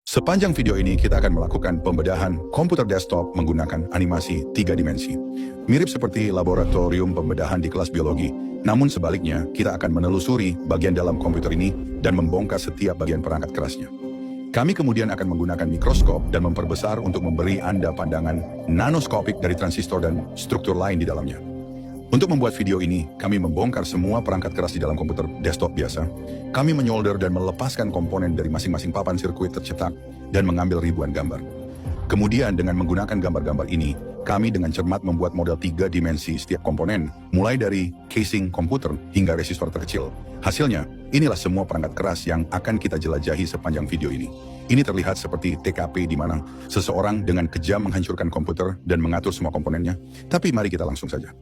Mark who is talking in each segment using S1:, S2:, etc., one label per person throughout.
S1: Sepanjang video ini kita akan melakukan pembedahan komputer desktop menggunakan animasi 3 dimensi. Mirip seperti laboratorium pembedahan di kelas biologi, namun sebaliknya kita akan menelusuri bagian dalam komputer ini dan membongkar setiap bagian perangkat kerasnya. Kami kemudian akan menggunakan mikroskop dan memperbesar untuk memberi Anda pandangan nanoskopik dari transistor dan struktur lain di dalamnya. Untuk membuat video ini, kami membongkar semua perangkat keras di dalam komputer desktop biasa. Kami menyolder dan melepaskan komponen dari masing-masing papan sirkuit tercetak dan mengambil ribuan gambar. Kemudian dengan menggunakan gambar-gambar ini, kami dengan cermat membuat model 3 dimensi setiap komponen, mulai dari casing komputer hingga resistor terkecil. Hasilnya, inilah semua perangkat keras yang akan kita jelajahi sepanjang video ini. Ini terlihat seperti TKP di mana seseorang dengan kejam menghancurkan komputer dan mengatur semua komponennya. Tapi mari kita langsung saja.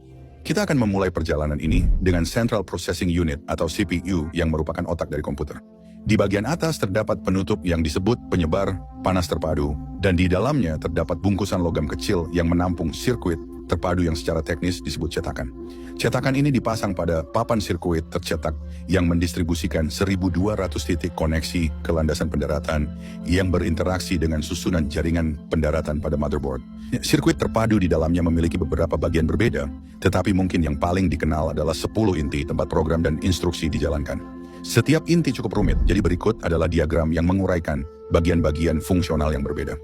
S1: Kita akan memulai perjalanan ini dengan Central Processing Unit atau CPU yang merupakan otak dari komputer. Di bagian atas terdapat penutup yang disebut penyebar panas terpadu, dan di dalamnya terdapat bungkusan logam kecil yang menampung sirkuit terpadu yang secara teknis disebut cetakan. Cetakan ini dipasang pada papan sirkuit tercetak yang mendistribusikan 1.200 titik koneksi ke landasan pendaratan yang berinteraksi dengan susunan jaringan pendaratan pada motherboard. Sirkuit terpadu di dalamnya memiliki beberapa bagian berbeda, tetapi mungkin yang paling dikenal adalah 10 inti tempat program dan instruksi dijalankan. Setiap inti cukup rumit, jadi berikut adalah diagram yang menguraikan bagian-bagian fungsional yang berbeda.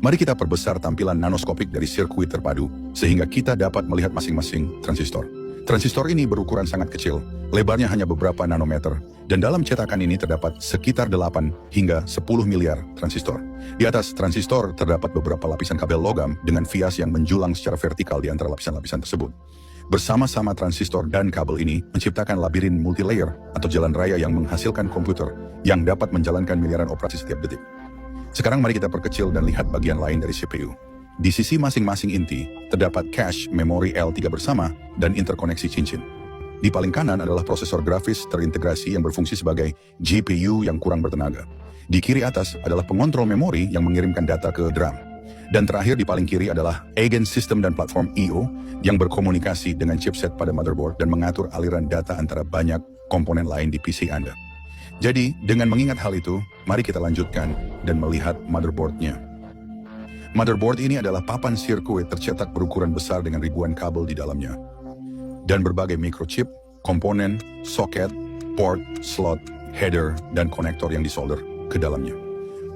S1: Mari kita perbesar tampilan nanoskopik dari sirkuit terpadu, sehingga kita dapat melihat masing-masing transistor. Transistor ini berukuran sangat kecil, lebarnya hanya beberapa nanometer, dan dalam cetakan ini terdapat sekitar 8 hingga 10 miliar transistor. Di atas transistor terdapat beberapa lapisan kabel logam dengan vias yang menjulang secara vertikal di antara lapisan-lapisan tersebut. Bersama-sama transistor dan kabel ini menciptakan labirin multilayer atau jalan raya yang menghasilkan komputer yang dapat menjalankan miliaran operasi setiap detik. Sekarang mari kita perkecil dan lihat bagian lain dari CPU. Di sisi masing-masing inti, terdapat cache memori L3 bersama dan interkoneksi cincin. Di paling kanan adalah prosesor grafis terintegrasi yang berfungsi sebagai GPU yang kurang bertenaga. Di kiri atas adalah pengontrol memori yang mengirimkan data ke DRAM. Dan terakhir di paling kiri adalah Eigen System dan platform I/O yang berkomunikasi dengan chipset pada motherboard dan mengatur aliran data antara banyak komponen lain di PC Anda. Jadi, dengan mengingat hal itu, mari kita lanjutkan dan melihat motherboard-nya. Motherboard ini adalah papan sirkuit tercetak berukuran besar dengan ribuan kabel di dalamnya. Dan berbagai microchip, komponen, soket, port, slot, header, dan konektor yang disolder ke dalamnya.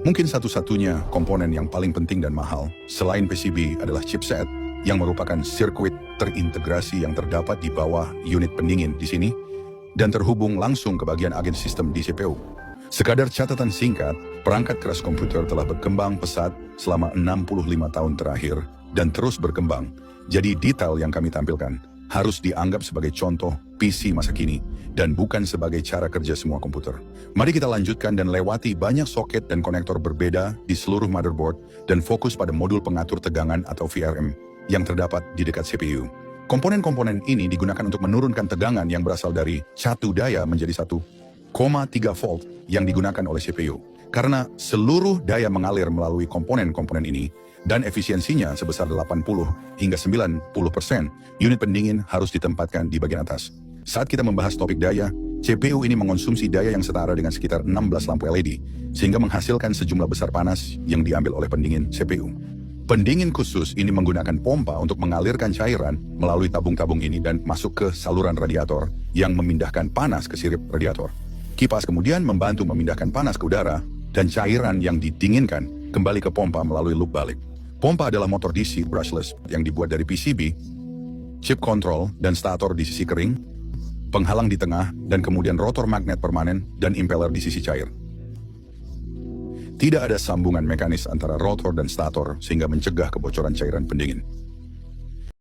S1: Mungkin satu-satunya komponen yang paling penting dan mahal, selain PCB adalah chipset, yang merupakan sirkuit terintegrasi yang terdapat di bawah unit pendingin di sini, dan terhubung langsung ke bagian agen sistem di CPU. Sekadar catatan singkat, perangkat keras komputer telah berkembang pesat selama 65 tahun terakhir dan terus berkembang. Jadi detail yang kami tampilkan harus dianggap sebagai contoh PC masa kini dan bukan sebagai cara kerja semua komputer. Mari kita lanjutkan dan lewati banyak soket dan konektor berbeda di seluruh motherboard dan fokus pada modul pengatur tegangan atau VRM yang terdapat di dekat CPU. Komponen-komponen ini digunakan untuk menurunkan tegangan yang berasal dari satu daya menjadi 1,3 volt yang digunakan oleh CPU. Karena seluruh daya mengalir melalui komponen-komponen ini dan efisiensinya sebesar 80 hingga 90%, unit pendingin harus ditempatkan di bagian atas. Saat kita membahas topik daya, CPU ini mengonsumsi daya yang setara dengan sekitar 16 lampu LED, sehingga menghasilkan sejumlah besar panas yang diambil oleh pendingin CPU. Pendingin khusus ini menggunakan pompa untuk mengalirkan cairan melalui tabung-tabung ini dan masuk ke saluran radiator yang memindahkan panas ke sirip radiator. Kipas kemudian membantu memindahkan panas ke udara dan cairan yang didinginkan kembali ke pompa melalui loop balik. Pompa adalah motor DC brushless yang dibuat dari PCB, chip control dan stator di sisi kering, penghalang di tengah, dan kemudian rotor magnet permanen dan impeller di sisi cair. Tidak ada sambungan mekanis antara rotor dan stator sehingga mencegah kebocoran cairan pendingin.